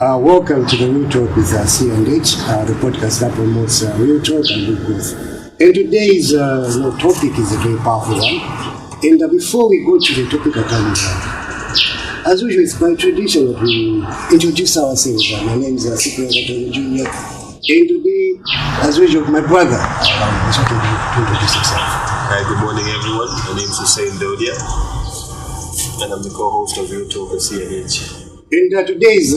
Welcome to the Real Talk with C&H, the podcast that promotes real talk and real growth. And today's topic is a very powerful one. And before we go to the topic at hand, as usual, it's by tradition that we introduce ourselves. My name is Cyprian Jr. And today, as usual, my brother, to introduce himself. Hi, good morning, everyone. My name is Hussein Dodia, and I'm the co-host of Real Talk with C&H. And today's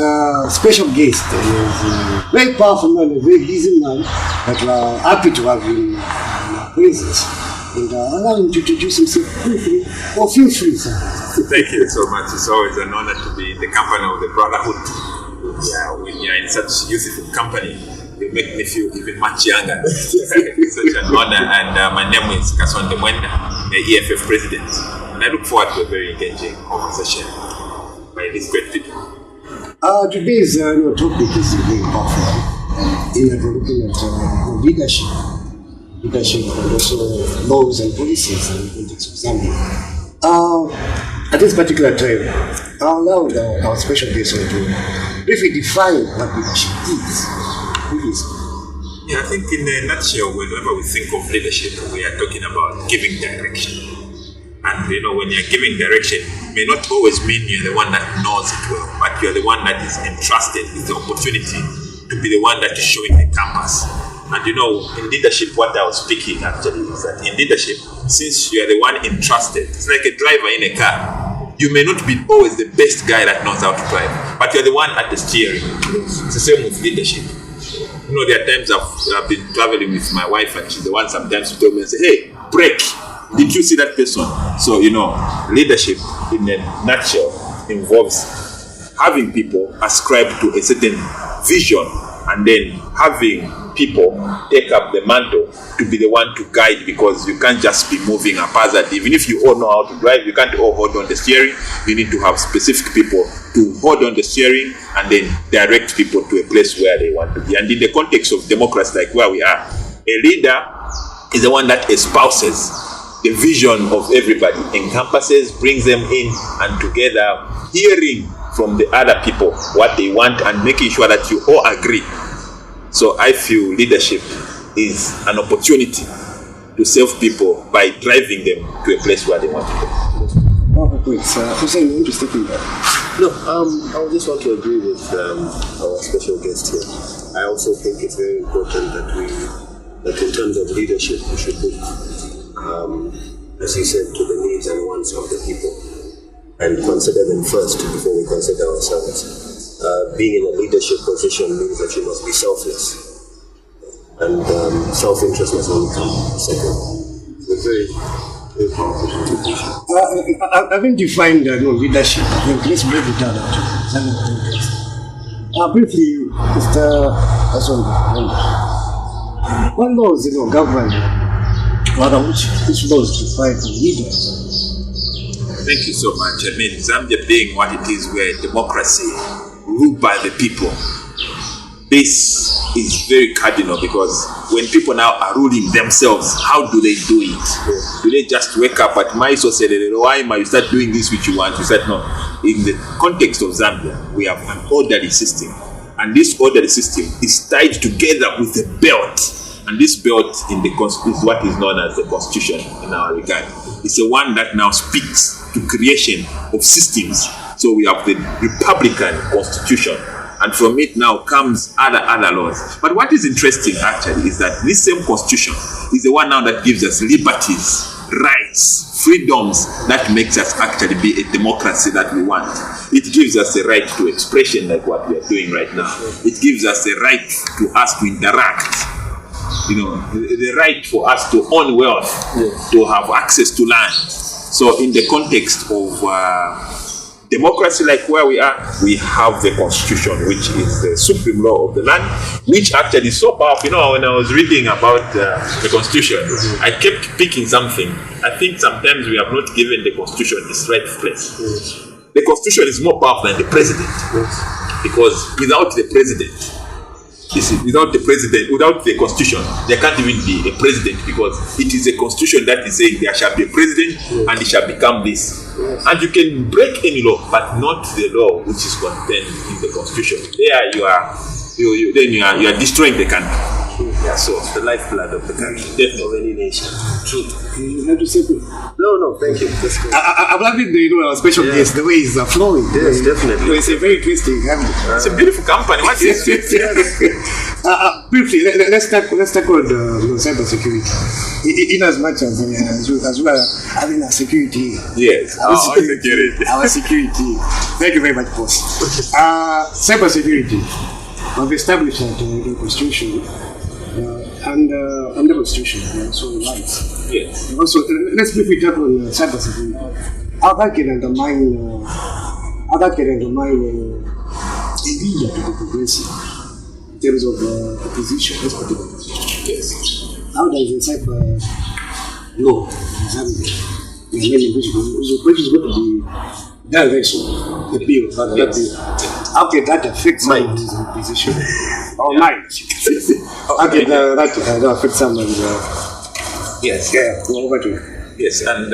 special guest is a very powerful man, a very busy man, but we're happy to have him in our presence. And allow him to introduce himself briefly, or feel free, sir. Thank you so much. It's always an honor to be in the company of the brotherhood. Yeah, when you're in such youthful company, you make me feel even much younger. It's such an honor. And my name is Kasonde Mwenda, the EFF president. And I look forward to a very engaging conversation by these great people. Today's topic is very powerful. We're looking at leadership and also laws and policies in the context of Zambia. At this particular time, I'll allow our special guest to briefly define what leadership is. Please. Yeah, I think in a nutshell, whenever we think of leadership, we are talking about giving direction. And when you're giving direction, it may not always mean you're the one that knows it well, but you're the one that is entrusted with the opportunity to be the one that is showing the compass. And in leadership, what I was speaking actually is that in leadership, since you are the one entrusted, it's like a driver in a car. You may not be always the best guy that knows how to drive, but you're the one at the steering. It's the same with leadership. There are times I've been traveling with my wife, and she's the one sometimes to tell me and say, "Hey, brake. Did you see that person?" So, leadership in a nutshell involves having people ascribe to a certain vision and then having people take up the mantle to be the one to guide, because you can't just be moving haphazardly. Even if you all know how to drive, you can't all hold on the steering. You need to have specific people to hold on the steering and then direct people to a place where they want to be. And in the context of democracy, like where we are, a leader is the one that espouses the vision of everybody, encompasses, brings them in, and together hearing from the other people what they want and making sure that you all agree. So I feel leadership is an opportunity to serve people by driving them to a place where they want to go. Great. Hussein, you want to step in there? No, I just want to agree with our special guest here. I also think it's very important that in terms of leadership, we should look, as he said, to the needs and wants of the people and consider them first before we consider ourselves. Being in a leadership position means that you must be selfless, and self-interest must only come second. It's a very, very powerful contribution. Having defined leadership, let's break it down. Briefly, Mr. Kasonde, what laws govern? Which laws define leaders? Thank you so much. I mean, Zambia being what it is, we're a democracy ruled by the people. This is very cardinal, because when people now are ruling themselves, how do they do it? Do they just wake up at Maiso, say, you start doing this which you want? You said no. In the context of Zambia, we have an orderly system. And this orderly system is tied together with a belt. And this belt in the is what is known as the Constitution in our regard. It's the one that now speaks to creation of systems. So we have the Republican Constitution, and from it now comes other laws. But what is interesting actually is that this same Constitution is the one now that gives us liberties, rights, freedoms that makes us actually be a democracy that we want. It gives us the right to expression, like what we are doing right now. It gives us the right to us to interact. The right for us to own wealth, to have access to land. So in the context of democracy, like where we are, we have the Constitution, which is the supreme law of the land, which actually is so powerful. When I was reading about the Constitution, I kept picking something. I think sometimes we have not given the Constitution its right place. The Constitution is more powerful than the president, because without the president, Without the president, without the constitution, there can't even be a president, because it is a constitution that is saying there shall be a president and it shall become this. And you can break any law, but not the law which is contained in the constitution. There you are destroying the country. Yeah, so it's the lifeblood of the country, definitely of any nation. True. You have to say it. No, thank you. I'm loving our special guest, the way he's flowing. Yes, definitely. So it's a very interesting habit. It's a beautiful company. What's this? Briefly, let's tackle cyber security. In as much as we are having our security. Yes, our security. Our security. Thank you very much, boss. Cyber security. We've established the constitution and the constitution and also rights. Yes. Also, let's briefly tackle cyber security. How that can undermine a leader to be progressive in terms of opposition, this particular position. Yes. How does the cyber law which is going to be done very soon, the bill, how can that affect someone's position or mind? How can that affect someone's Yes. yeah, over to you. Yes, and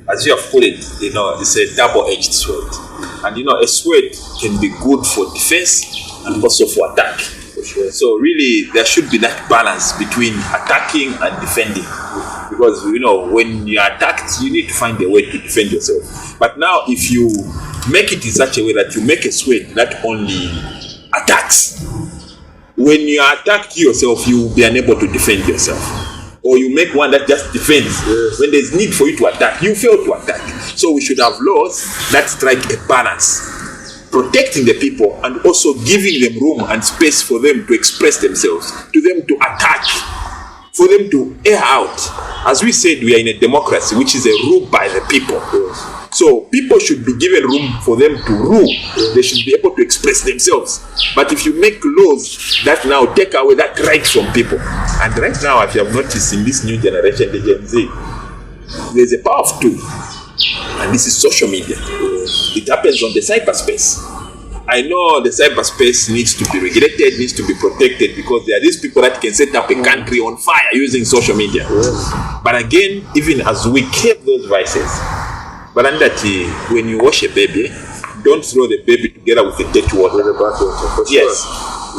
as you have put it, it's a double-edged sword. And a sword can be good for defense and also for attack. Sure. So really, there should be that balance between attacking and defending, because when you are attacked, you need to find a way to defend yourself. But now, if you make it in such a way that you make a sword that only attacks, when you are attacked yourself, you will be unable to defend yourself. Or you make one that just defends. Yes. When there's need for you to attack, you fail to attack. So we should have laws that strike a balance, protecting the people and also giving them room and space for them to express themselves, to them to attack, for them to air out. As we said, we are in a democracy which is a rule by the people. So people should be given room for them to rule. They should be able to express themselves. But if you make laws that now take away that right from people, and right now, if you have noticed in this new generation, the Gen Z, there's a powerful tool, and this is social media. It happens on the cyberspace. I know the cyberspace needs to be regulated, needs to be protected, because there are these people that can set up a country on fire using social media. But again, even as we keep those vices, but that when you wash a baby, don't throw the baby together with the dirty water. Yes.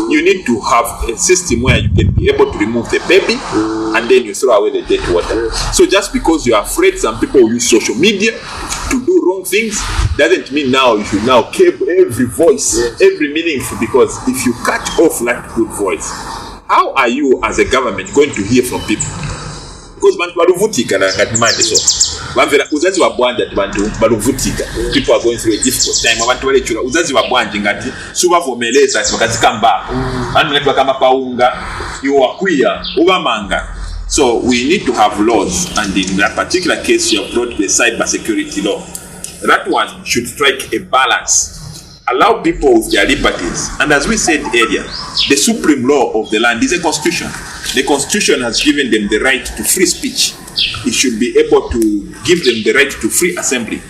You need to have a system where you can be able to remove the baby and then you throw away the dirty water. So just because you're afraid some people will use social media to do wrong things, doesn't mean now you should now keep every voice, every meaningful, because if you cut off that good voice, how are you as a government going to hear from people? Because bantu baluvutika na ngatimande so bamvera uzazi wa bwanja bantu baluvutika, people are going through a difficult time. Abantu balechula uzazi wa bwanja ngati subavomeleza bakazikamba anu netwa kama paunga iwakwiya ubamanga. So we need to have laws, and in that particular case you have brought the cyber security law. That one should strike a balance, allow people with their liberties, and as we said earlier, the supreme law of the land is a constitution. The constitution has given them the right to free speech. It should be able to give them the right to free assembly.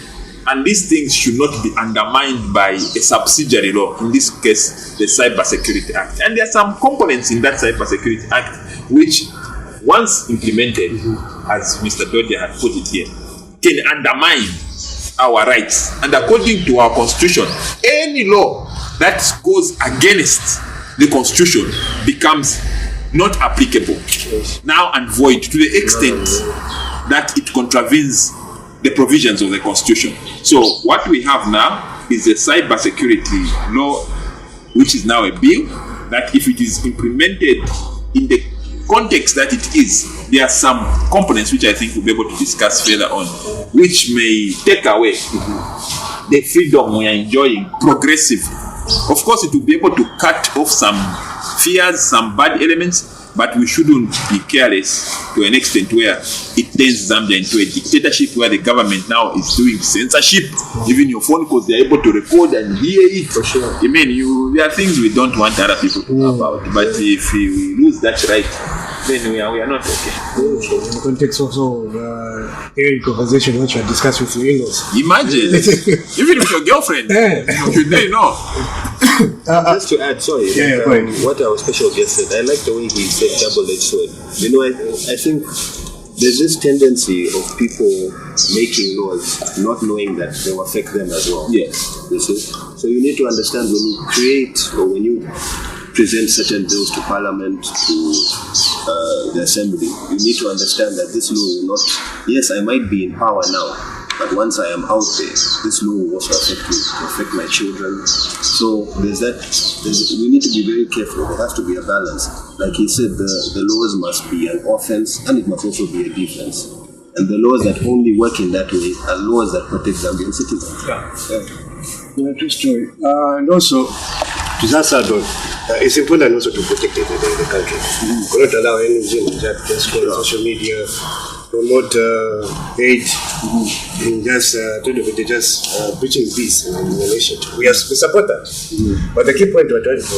And these things should not be undermined by a subsidiary law, in this case, the Cyber Security Act. And there are some components in that Cyber Security Act which, once implemented, as Mr. Dodia had put it here, can undermine our rights. And according to our constitution, any law that goes against the constitution becomes not applicable, now and void, to the extent that it contravenes the provisions of the constitution. So what we have now is a cyber security law, which is now a bill that, if it is implemented in the context that it is, there are some components which I think we'll be able to discuss further on, which may take away the freedom we are enjoying progressively. Of course, it will be able to cut off some fears, some bad elements, but we shouldn't be careless to an extent where it turns Zambia into a dictatorship, where the government now is doing censorship. Even your phone calls, they're able to record and hear it. For sure. I mean, there are things we don't want other people to know about, but if we lose that right, then we are not okay. In the context also of hearing conversation which you discuss with your in-laws. Imagine, even with your girlfriend, you know. Just to add, sorry, go ahead. what our special guest said, I like the way he said double-edged sword. You know, I think there's this tendency of people making laws not knowing that they will affect them as well. Yes. You see? So you need to understand when you create or when you present certain bills to Parliament, to the Assembly, you need to understand that this law will not, yes, I might be in power now, but once I am out there, this law will also affect me, affect my children. So we need to be very careful. There has to be a balance. Like he said, the laws must be an offense and it must also be a defense. And the laws that only work in that way are laws that protect Zambian citizens. Yeah, true story. And also, to that side, it's important also to protect the country. We cannot allow any that just go on social media, promote hate, and just preaching peace in the nation. We support that. But the key point we're trying to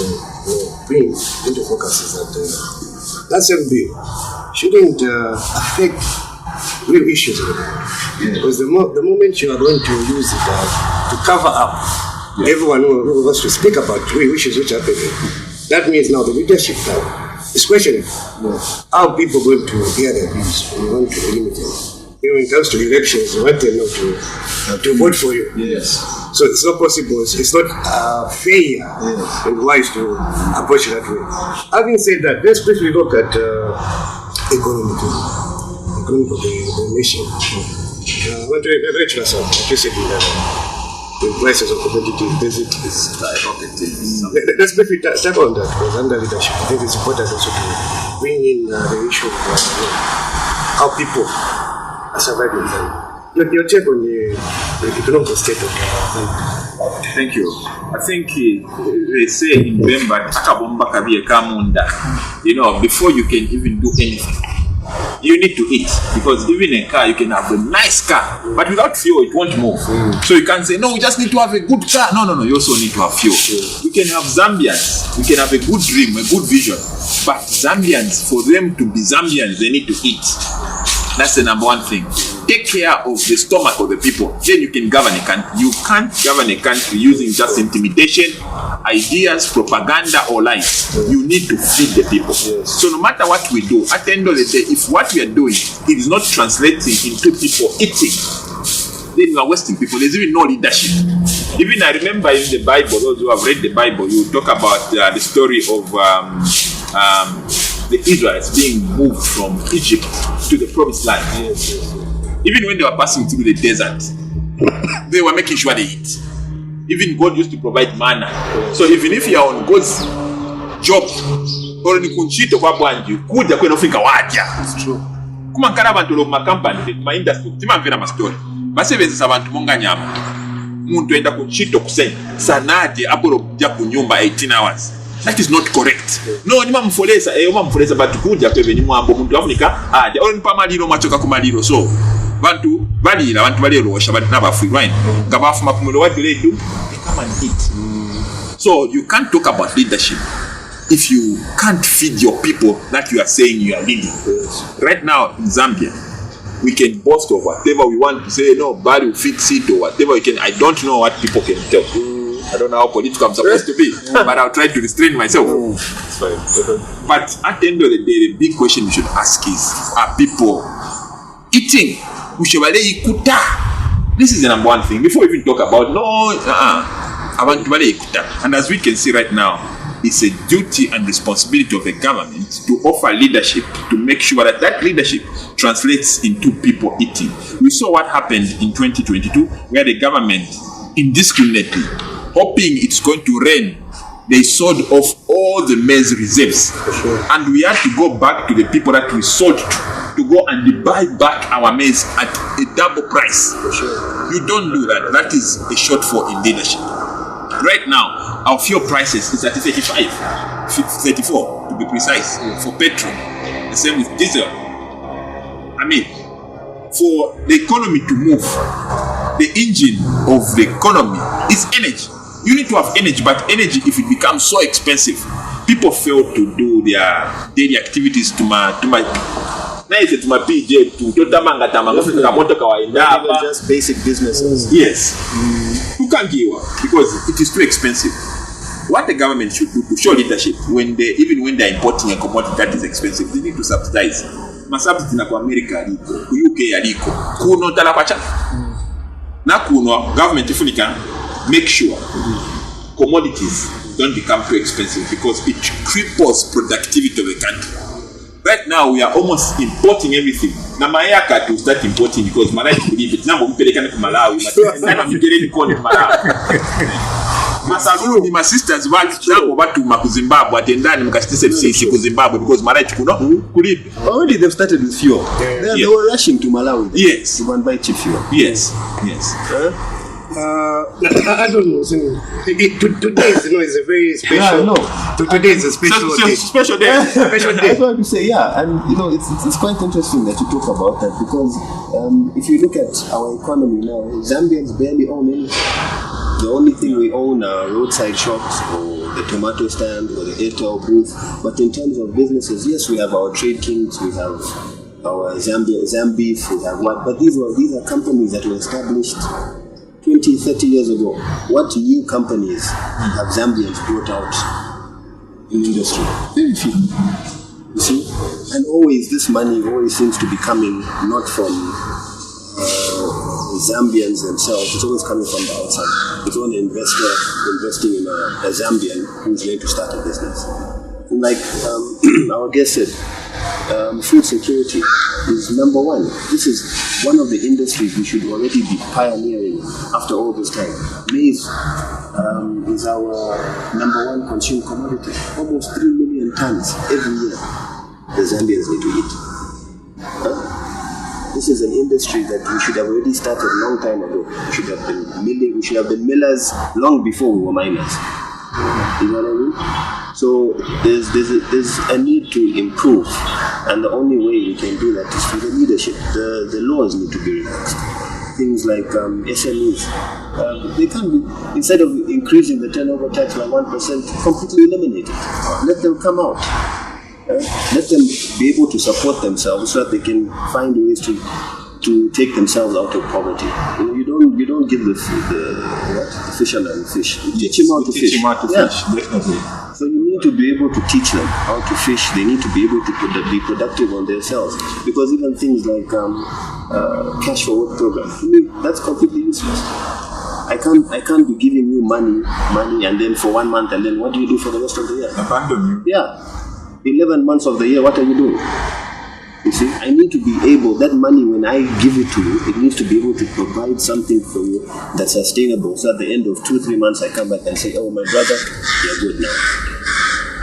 bring into focus is that that same bill shouldn't affect real issues. Because the moment you are going to use it to cover up everyone who wants to speak about real issues which are happening, that means now the leadership now is questioning how people going to hear their views when you want to limit them. Even when it comes to elections, you want them not to vote for you. Yes. So it's not possible. It's not fair and wise to approach it that way. Having said that, let's quickly look at economy of the nation. I want to encourage myself, like you said, the prices of commodities, basic is skyrocketing. Let's briefly tap on that, because under leadership, I think it's important also to bring in the issue of how people are surviving. Your take on the economic state of Thank you. I think they say in Bemba, before you can even do anything, you need to eat, because even a car, you can have a nice car, but without fuel it won't move. So you can't say, no, we just need to have a good car. No, you also need to have fuel. We can have Zambians, we can have a good dream, a good vision, but Zambians, for them to be Zambians, they need to eat. That's the number one thing. Take care of the stomach of the people, then you can govern a country. You can't govern a country using just intimidation, ideas, propaganda, or lies. You need to feed the people. So no matter what we do, at the end of the day, if what we are doing is not translating into people eating, then we are wasting people. There's even no leadership. Even I remember in the Bible, those who have read the Bible, you talk about the story of the Israelites being moved from Egypt to the promised land. Even when they were passing through the desert, they were making sure they eat. Even God used to provide manna. So even if you are on God's job, or ni kunchito kwa bwanji, kuja kwenu fika wadia. It's true. Kuma nkara abantu lo makampani, ma industry, tima mvera ma story. Basebenzisa abantu monga nyama. Muntu enda kunchito kusenya. Sanade apolo ja kunyumba 18 hours. That is not correct. No, nima mfolesa, mfolesa batu kuja kwebe ni mwambo muntu afunika aja. Olo nipa maliro machoka kumaliro. So, bantu baliro washa bantu nabafirwa ino. Ngabafuma kumulo watu letu, they come and eat. So, you can't talk about leadership if you can't feed your people that you are saying you are leading. Right now in Zambia, we can boast of whatever we want to say, no, bad will fix it or whatever we can. I don't know what people can tell. I don't know how political I'm supposed to be, but I'll try to restrain myself. But at the end of the day, the big question we should ask is, are people eating? This is the number one thing. Before we even talk about, and as we can see right now, it's a duty and responsibility of the government to offer leadership to make sure that that leadership translates into people eating. We saw what happened in 2022, where the government indiscriminately, hoping it's going to rain, they sold off all the maize reserves. And we had to go back to the people that we sold to go and buy back our maize at a double price. You don't do that. That is a shortfall in leadership. Right now, our fuel prices is at 34 to be precise, for petrol. The same with diesel. I mean, for the economy to move, the engine of the economy is energy. You need to have energy, but energy, if it becomes so expensive, people fail to do their daily activities to my PJ to just basic businesses. Yes. You can't give up because it is too expensive. what the government should do to show leadership even when they're importing a commodity that is expensive, they need to subsidize. Masubsidy na kwa America aliko, ku UK aliko, kuno talapacha. Na kuno government ifunika make sure commodities don't become too expensive because it cripples productivity of the country. Right now we are almost importing everything. Na mayaka to start importing because Malawi believe it. Nambo mpelekane ku Malawi, matenda mkeleni kone Malawi. Masaluni my sisters nabo batuma ku Zimbabwe atendani mukashitise sisi ku Zimbabwe because Malawi kuno kulipi. Already they've started with fuel. They were rushing to Malawi. Yes. To go and buy cheap fuel. Yes. I don't know. Today is a very special. Yeah, no. Today is a special day. Special day. Special day. That's what to say. Yeah, and it's quite interesting that you talk about that because if you look at our economy now, Zambians barely own anything. The only thing we own are roadside shops or the tomato stand or the Airtel booth. But in terms of businesses, yes, we have our trade kings, we have our Zambif, we have what? But these are companies that were established 20, 30 years ago. What new companies have Zambians brought out in industry? Very few. You see? And always this money always seems to be coming not from Zambians themselves. It's always coming from the outside. It's only investor investing in a Zambian who's going to start a business. And like our guest said, food security is number one. This is one of the industries we should already be pioneering after all this time. Maize is our number one consumed commodity. Almost 3 million tons every year the Zambians need to eat. This is an industry that we should have already started a long time ago. We should have been millers long before we were miners. You know what I mean? So there's a need to improve, and the only way we can do that is through the leadership. The laws need to be relaxed. Things like SMEs, they can't be, instead of increasing the turnover tax by 1%, completely eliminate it. Let them come out. Let them be able to support themselves so that they can find ways to take themselves out of poverty. You don't give the fisherman fish. You teach him how to fish. Definitely. So you need to be able to teach them how to fish. They need to be able to be productive on themselves. Because even things like cash for work program, to me, that's completely useless. I can't be giving you money and then for 1 month and then what do you do for the rest of the year? Abandon you. Yeah. 11 months of the year, what are you doing? You see, I need to be able, that money when I give it to you, it needs to be able to provide something for you that's sustainable. So at the end of 2-3 months, I come back and say, oh, my brother, you're good now.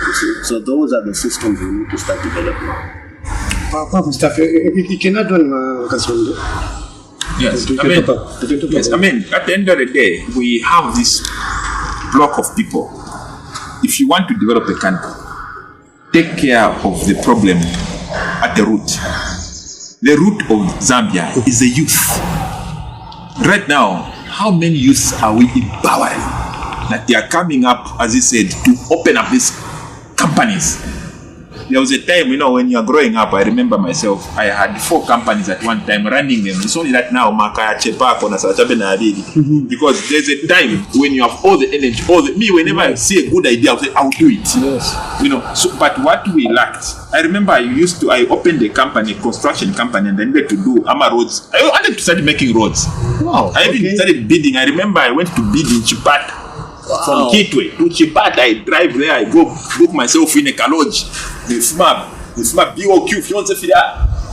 You see, so those are the systems we need to start developing. Stuff. You cannot run Kaswende. Yes, I mean, at the end of the day, we have this block of people. If you want to develop a country, take care of the problem at the root. The root of Zambia is the youth. Right now, how many youths are we empowering that they are coming up, as he said, to open up these companies? There was a time, when you are growing up, I remember myself, I had 4 companies at one time running them. It's only that now, because there's a time when you have all the energy, whenever I see a good idea, I'll do it. Yes. So, but what we lacked, I remember I opened a company, construction company, and then needed to do roads. I wanted to start making roads. Wow. I even started bidding. I remember I went to bid in Chipat. Wow. From Kitwe to Chipat, I drive there, I go book myself in a college. The smart BOQ,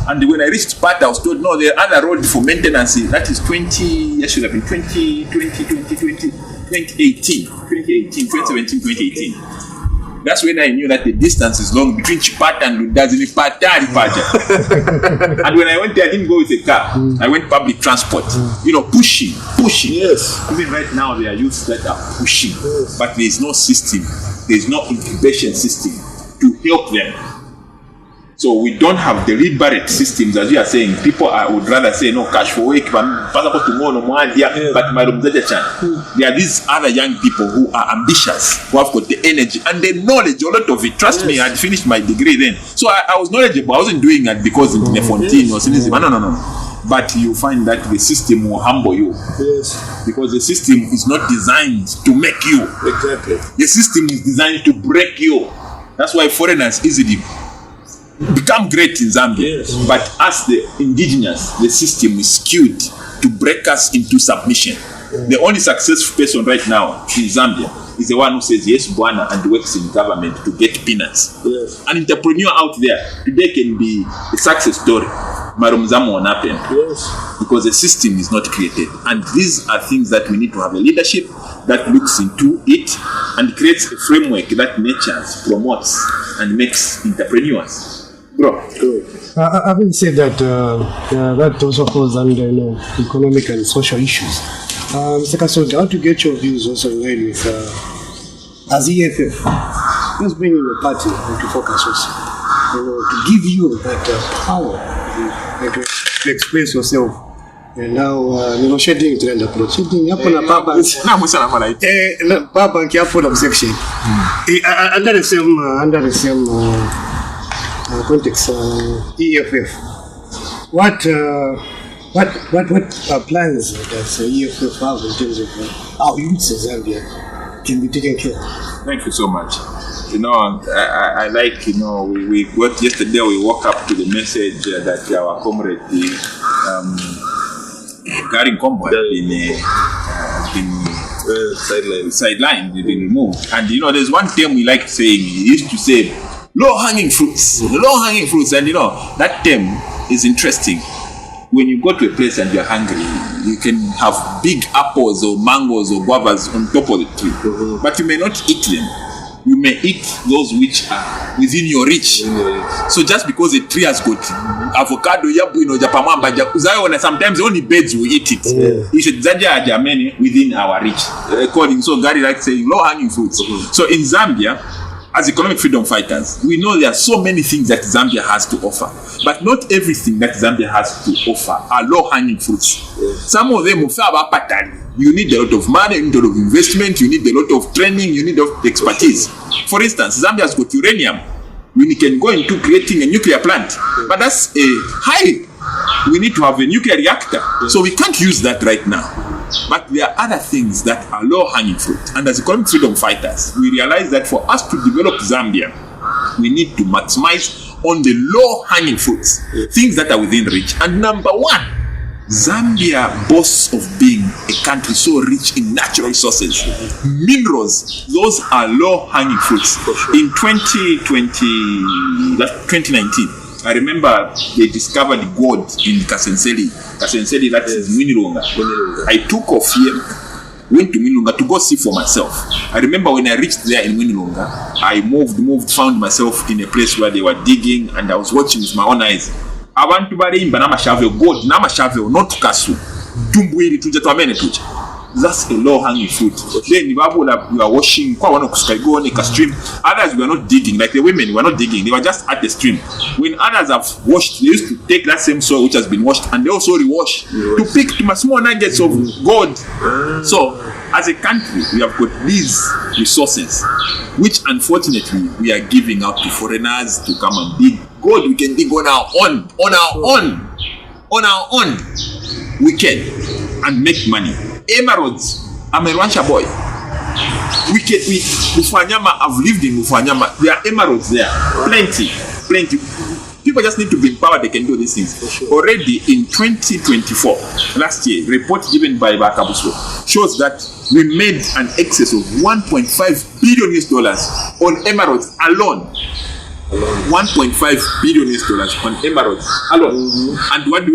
and when I reached Chipat, I was told, no, there are other roads for maintenance. That is 2018, 2017, 2018. That's when I knew that the distance is long between Chipat and Ludazini Patari. And when I went there, I didn't go with a car. I went public transport. Pushing. Yes. Even right now, there are youths that are pushing. Yes. But there is no system. There is no incubation system to help them. So we don't have deliberate systems, as you are saying. People would rather say, no, cash for work, but there are these other young people who are ambitious, who have got the energy and the knowledge, a lot of it. Trust me, I had finished my degree then. So I was knowledgeable. I wasn't doing it because in Fontaine or something. No. but you find that the system will humble you. Yes. Because the system is not designed to make you. Exactly. The system is designed to break you. That's why foreigners easily become great in Zambia. Yes. But as the indigenous, the system is skewed to break us into submission. The only successful person right now in Zambia is the one who says yes, Bwana, and works in government to get peanuts. Yes. An entrepreneur out there today can be a success story. Marumzamu won't happen. Yes. Because the system is not created. And these are things that we need to have a leadership that looks into it and creates a framework that nurtures, promotes, and makes entrepreneurs. Bro. Good. Having said that, that also falls under economic and social issues. Mr. Kasonga, I want to get your views also in line with as EFF. Let's bring in the party to focus also, to give you that power to express yourself. And now, shedding trend approach. Shedding hapo na power bank hapo na section. Under the same context, EFF. What plans does EFF have in terms of our youths in Zambia can be taken care of? Thank you so much. I like, we got yesterday, we woke up to the message that our comrade, Gary Kombo, has been sidelined, they've been removed. And there's one term we like saying, he used to say, low-hanging fruits. And that term is interesting. When you go to a place and you're hungry, you can have big apples or mangoes or guavas on top of the tree, but you may not eat them. You may eat those which are within your reach. So just because a tree has got avocado, sometimes only birds will eat it. You should judge within our reach. According, so Gary likes saying low-hanging fruits. So in Zambia, as economic freedom fighters, we know there are so many things that Zambia has to offer, but not everything that Zambia has to offer are low-hanging fruits. Some of them you need a lot of money, you need a lot of investment, you need a lot of training, you need a lot of expertise. For instance, Zambia has got uranium. We can go into creating a nuclear plant, but that's a high. We need to have a nuclear reactor, so we can't use that right now. But there are other things that are low-hanging fruit. And as economic freedom fighters, we realize that for us to develop Zambia, we need to maximize on the low-hanging fruits, things that are within reach. And number one, Zambia boasts of being a country so rich in natural resources, minerals. Those are low-hanging fruits. In 2019, I remember they discovered gold in Kasenseli, that is Mwinilunga. I took off here, went to Mwinilunga to go see for myself. I remember when I reached there in Mwinilunga, I moved, found myself in a place where they were digging, and I was watching with my own eyes. Abantu balimba n'amashavel, gold n'amashavel, not kasu. Tumbwiri tujja twamene tujja. That's a low-hanging fruit. Then we are washing, a stream. Others were not digging, like the women were not digging, they were just at the stream. When others have washed, they used to take that same soil which has been washed and they also rewash to pick small nuggets of gold. So, as a country, we have got these resources, which unfortunately we are giving out to foreigners to come and dig. Gold we can dig on our own. We can and make money. Emeralds, I'm a Rwansha boy. Mufanyama, I've lived in Mufanyama. There are emeralds there, plenty. People just need to be empowered, they can do these things. Already in 2024, last year, report given by Bakabuso shows that we made an excess of $1.5 billion on emeralds alone. $1.5 billion on emeralds alone. And what do?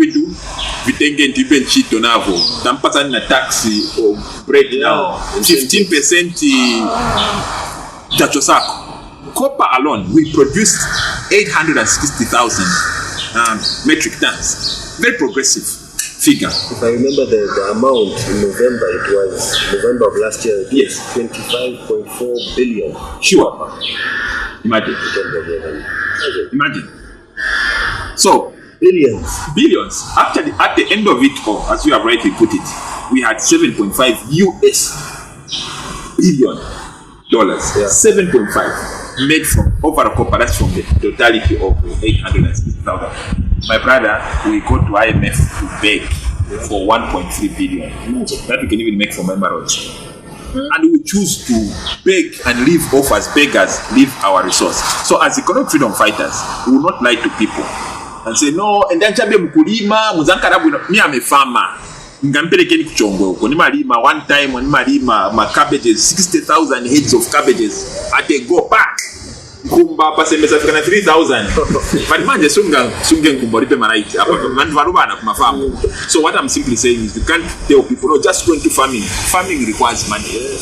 We take a cheat on Avo. Tampatan na taxi or breakdown. 15% Tachosako. Copper alone, we produced 860,000 metric tons. Very progressive figure. If I remember the amount in November of last year, it was 25.4 billion. Sure. Imagine. So, billions. At the end of it all, as you have rightly put it, we had $7.5 billion. 7.5 made from overall copper. That's from the totality of 860,000. my brother, we go to IMF to beg for 1.3 billion. That we can even make from emeralds. And we choose to beg and live off as beggars, leave our resource. So as economic freedom fighters, we will not lie to people and say, no, and then chabe mkulima, muzankarabu, me I'm a farmer. Ngampelekeni kuchongwe huko. Ni malima one time, ni malima ma cabbages, 60,000 heads of cabbages. Ate go back. Kumba pasemesa fika na 3,000. But manje sunge nkumba lipe maraiti. Mandu varubana kumafamu. So what I'm simply saying is you can't tell people, no, just go into farming. Farming requires money.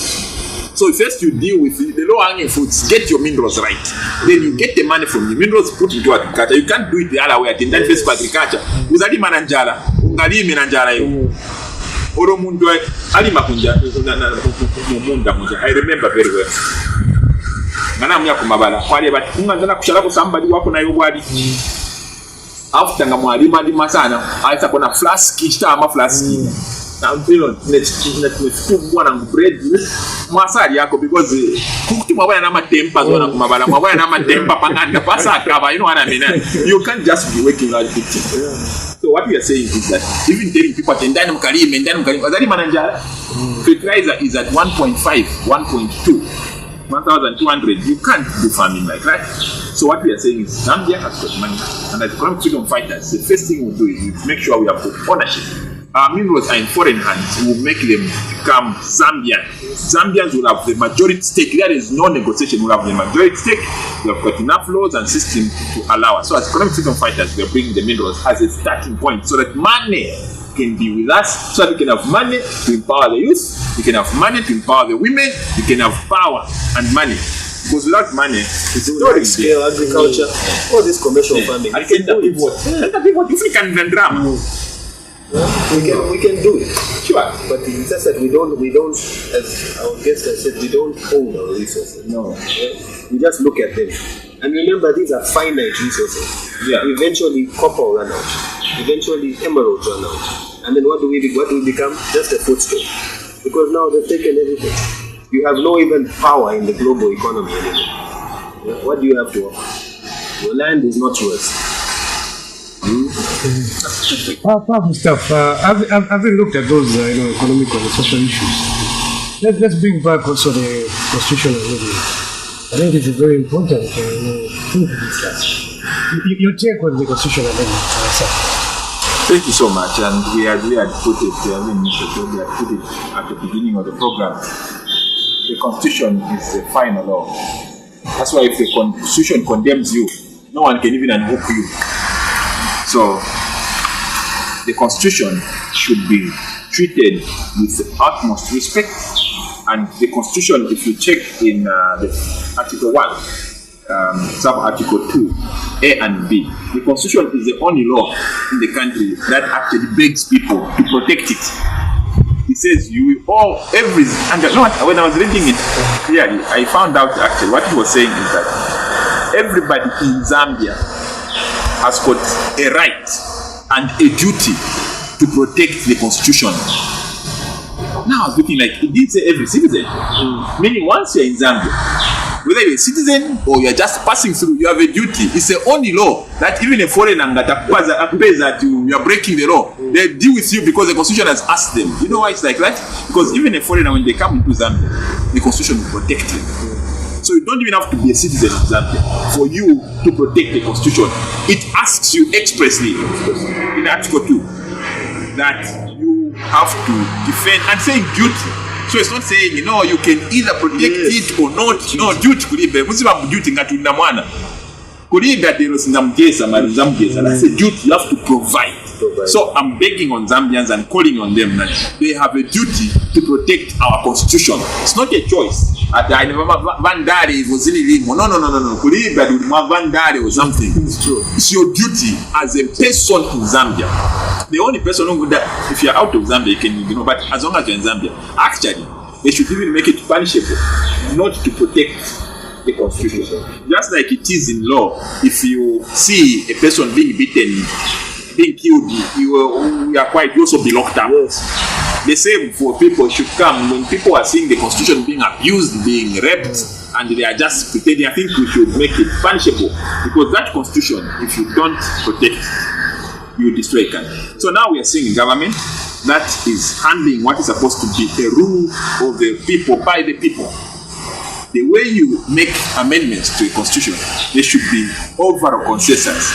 So first you deal with the low-hanging fruits, get your minerals right. Then you get the money from the minerals, put into agriculture. You can't do it the other way. At the first agriculture, uzali mananjala, ungali mananjala yo. Oro mundu ali makunja munda munja. I remember very well. Ngana mnya kumabala. Kwali bati kunganzana kushala ko somebody wako na yobwali. After ngamwalima di masana, aita kona flask kita ama flask. Now, you know, let's bwana bread masari yako because kukuti mabaya na matempa zona kumabala mabaya na matempa panganda pasa kava, you know what I mean. You can't just be working out 15. So what we are saying is that even telling people ndani mkalime azali mananjala fertilizer is at 1.5 1.2 1,200. You can't do farming like that. So what we are saying is Zambia has got money, and as economic freedom fighters, the first thing we'll do is we make sure we have ownership. Our minerals are in foreign hands. We will make them become Zambian. Zambians will have the majority stake. There is no negotiation. We'll have the majority stake. We have got enough laws and system to allow us. So as economic freedom fighters, we are bringing the minerals as a starting point so that money can be with us, so that we can have money to empower the youth, we can have money to empower the women, we can have power and money. Because without money, it's large scale agriculture, all this commercial farming. I can do it. If we can drum. We can do it. Sure. But it's just that we don't, as our guest has said, we don't own our resources. No. We just look at them. And remember, these are finite resources. Yeah. Eventually, copper will run out. Eventually, emeralds run out. And then what do we become? Just a footstool. Because now they've taken everything. You have no even power in the global economy anymore. What do you have to offer? Your land is not yours. Powerful stuff. Having looked at those economic and social issues, let's bring back also the constitutional review. I think it's very important thing to discuss. Your take on the constitutional review. Thank you so much. And we had put it, we had put it at the beginning of the program. The Constitution is the final law. That's why if the Constitution condemns you, no one can even unhook you. So, the Constitution should be treated with the utmost respect. And the Constitution, if you check in the Article 1, sub-Article 2, A and B, the Constitution is the only law in the country that actually begs people to protect it. It says you all, when I was reading it, I found out actually what he was saying is that everybody in Zambia has got a right and a duty to protect the Constitution. Now I was looking like, it did say every citizen. Meaning once you're in Zambia, whether you're a citizen or you're just passing through, you have a duty. It's the only law that even a foreigner that you are breaking the law, they deal with you because the Constitution has asked them. You know why it's like that? Because even a foreigner, when they come into Zambia, the Constitution will protect them. So you don't even have to be a citizen of Zambia for you to protect the Constitution. It asks you expressly in Article 2 that you have to defend and saying duty. So it's not saying, you can either protect it or not. No, duty kulibe. Musiba duty ngatunda mwana. Kuliga dero sinamgeza marizamgeza. That's a duty you have to provide. So I'm begging on Zambians and calling on them that they have a duty to protect our Constitution. It's not a choice. Vandari was no. Kuliga Vandari or something. It's true. It's your duty as a person in Zambia. The only person who would that, if you're out of Zambia, you can, but as long as you're in Zambia, actually, they should even make it punishable not to protect the Constitution. Just like it is in law, if you see a person being beaten, being killed, you also be locked up. Yes. The same for people should come when people are seeing the Constitution being abused, being raped, and they are just pretending. I think we should make it punishable because that Constitution, if you don't protect you destroy a country. So now we are seeing a government that is handling what is supposed to be a rule of the people by the people. The way you make amendments to a constitution, there should be overall consensus.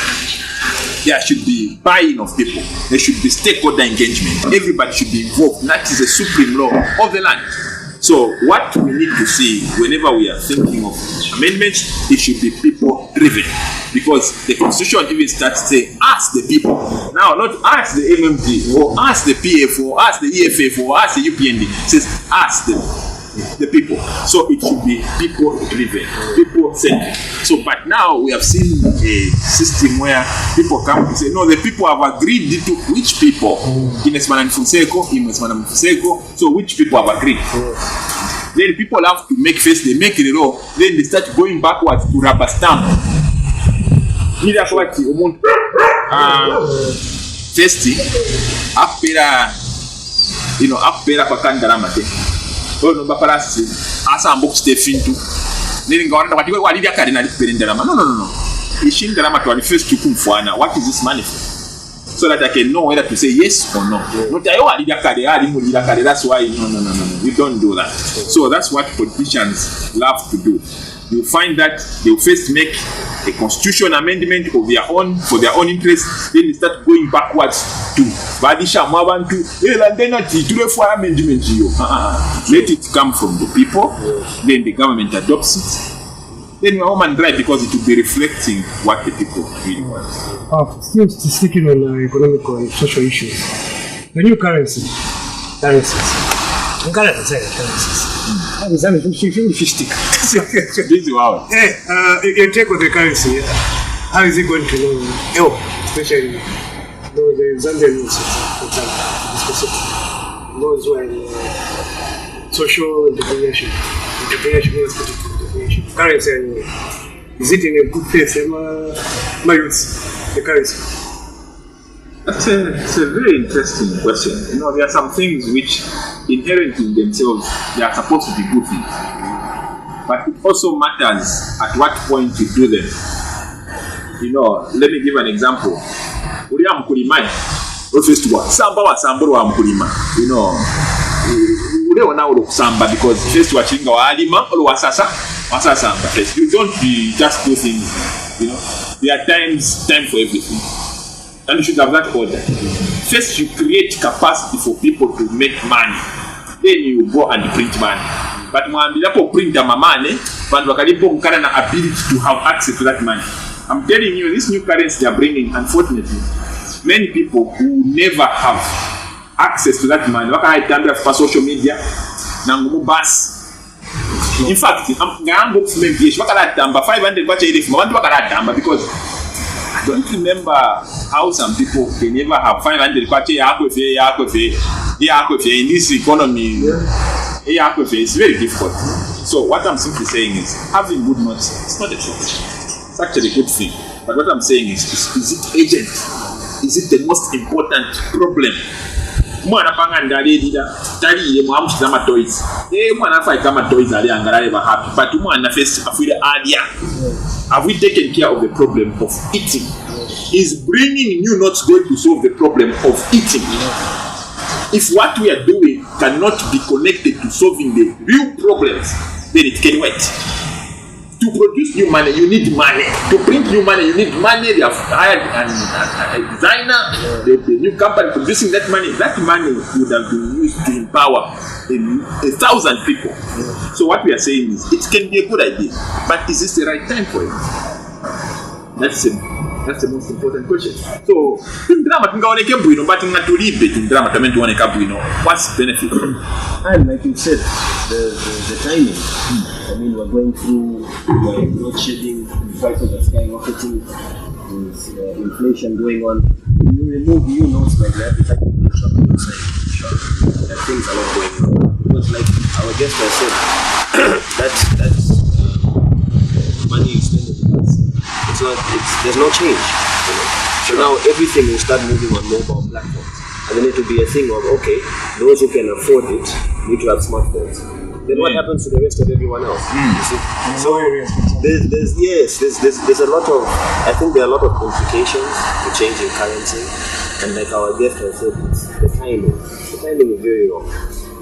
There should be buy-in of people. There should be stakeholder engagement. Everybody should be involved. That is the supreme law of the land. So what we need to see whenever we are thinking of amendments, it should be people-driven. Because the constitution even starts to say, ask the people. Now, not ask the MMD, or ask the PF, or ask the EFF, or ask the UPND. It says, ask the people. So it should be people-driven, people-centered. So, but now we have seen a system where people come and say, no, the people have agreed to which people? So which people have agreed? Then people have to make first, they make the law, then they start going backwards to rubber stamp. First, apera pakandaramate. No, what is this money for? So that I can know whether to say yes or no. That's why no. We don't do that. So that's what politicians love to do. You find that they will first make a constitution amendment of their own for their own interest, then they start going backwards to Badisha Mabantu. Let it come from the people, then the government adopts it. Then we are home and dry because it will be reflecting what the people really want. Still sticking on economic and social issues. The new currencies. You take with the currency, how is it going to help, especially the Zambians, for example, those who are social integration currency, is it in a good place? My youth, the currency. It's a very interesting question. There are some things which inherently in themselves, they are supposed to be good things. But it also matters at what point you do them. Let me give an example. Uriya mkulima, first of all, samba wa samburu wa mkulima. Uleona ulo kusamba because first wa chinga wa alima, ulo wasasa samba. You don't just do things. There are time for everything. And you should have that order. First, you create capacity for people to make money. Then you go and print money. But when you print money, but you have an ability to have access to that money. I'm telling you, this new currency they are bringing, unfortunately, many people who never have access to that money. For social media, in fact, I'm going to 500 because I don't remember how some people they never have 500 in this economy. It's very difficult. So what I'm simply saying is having good notes, it's not a trouble. It's actually a good thing. But what I'm saying is it urgent? Is it the most important problem? Mwana panga tali mwamuchiza toys. Mwana fight kama toys ali angareva happy. But mwana first afile adia. Have we taken care of the problem of eating? Is bringing new notes going to solve the problem of eating? If what we are doing cannot be connected to solving the real problems, then it can wait. To produce new money, you need money. To print new money, you need money. They have hired a designer, the new company producing that money. That money would have been used to empower 1,000 people. So what we are saying is, it can be a good idea, but is this the right time for it? That's the most important question. So, what's the benefit? And like you said, the timing. I mean, we're going through load shedding, prices are skyrocketing, there's inflation going on. When you remove new notes like that, it's like a shop inside the shop. That things are not going on. Because like our guest has said, that's money you spend in there's no change. So now everything will start moving on mobile platforms. And then it will be a thing of, okay, those who can afford it need to have smartphones. then what happens to the rest of everyone else? You see? So there's a lot of, I think there are a lot of implications to changing currency, and like our guest has said, the timing is very wrong.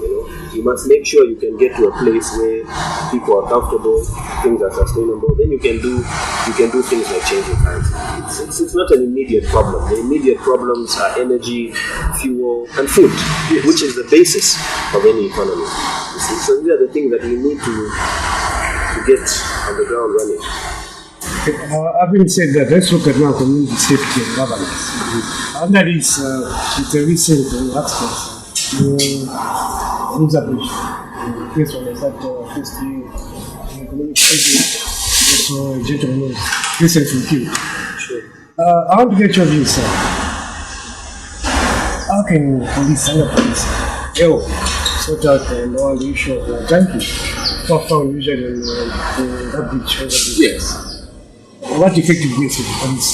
You know, you must make sure you can get to a place where people are comfortable, things are sustainable. Then you can do things like changing currency. It's not an immediate problem. The immediate problems are energy, fuel, and food, which is the basis of any economy. You see? So these are the things that we need to get on the ground running. Having said that, let's look at now community safety and governance. And that is it's a recent article. This one is that first year community safety, also gentleman recently killed. Sure. I want to get your views, sir. How can police and police help sort out and all the issue of junkie found usually in that beach? Yes. What effectiveness of the police?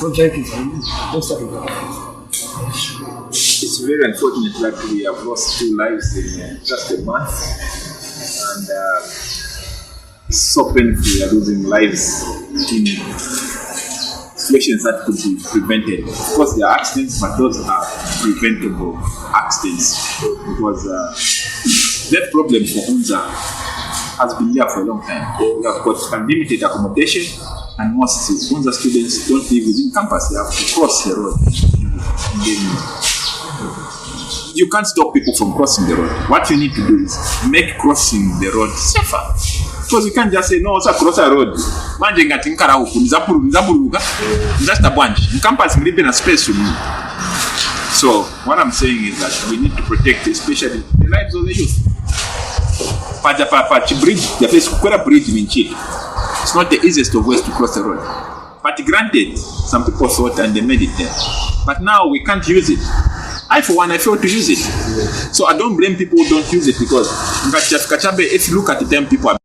What junkies are most of them? It's very unfortunate that we have lost 2 lives in just a month, and it's so painful we are losing lives in situations that could be prevented. Of course, there are accidents, but those are preventable accidents, because that problem for UNZA has been there for a long time. We have got unlimited accommodation, and most UNZA students don't live within campus. They have to cross the road. You can't stop people from crossing the road. What you need to do is make crossing the road safer. Because you can't just say, no, it's across a road. Manje ngati nkara huku, nzabuluka, nzasta bwanji. Campus ngribe na space uni. So, what I'm saying is that we need to protect especially the lives of the youth. Pachi bridge, the place kukwera bridge in Chile. It's not the easiest of ways to cross the road. But granted, some people thought and they made it there. But now we can't use it. I, for one, I failed to use it. So I don't blame people who don't use it, because if you look at the time people are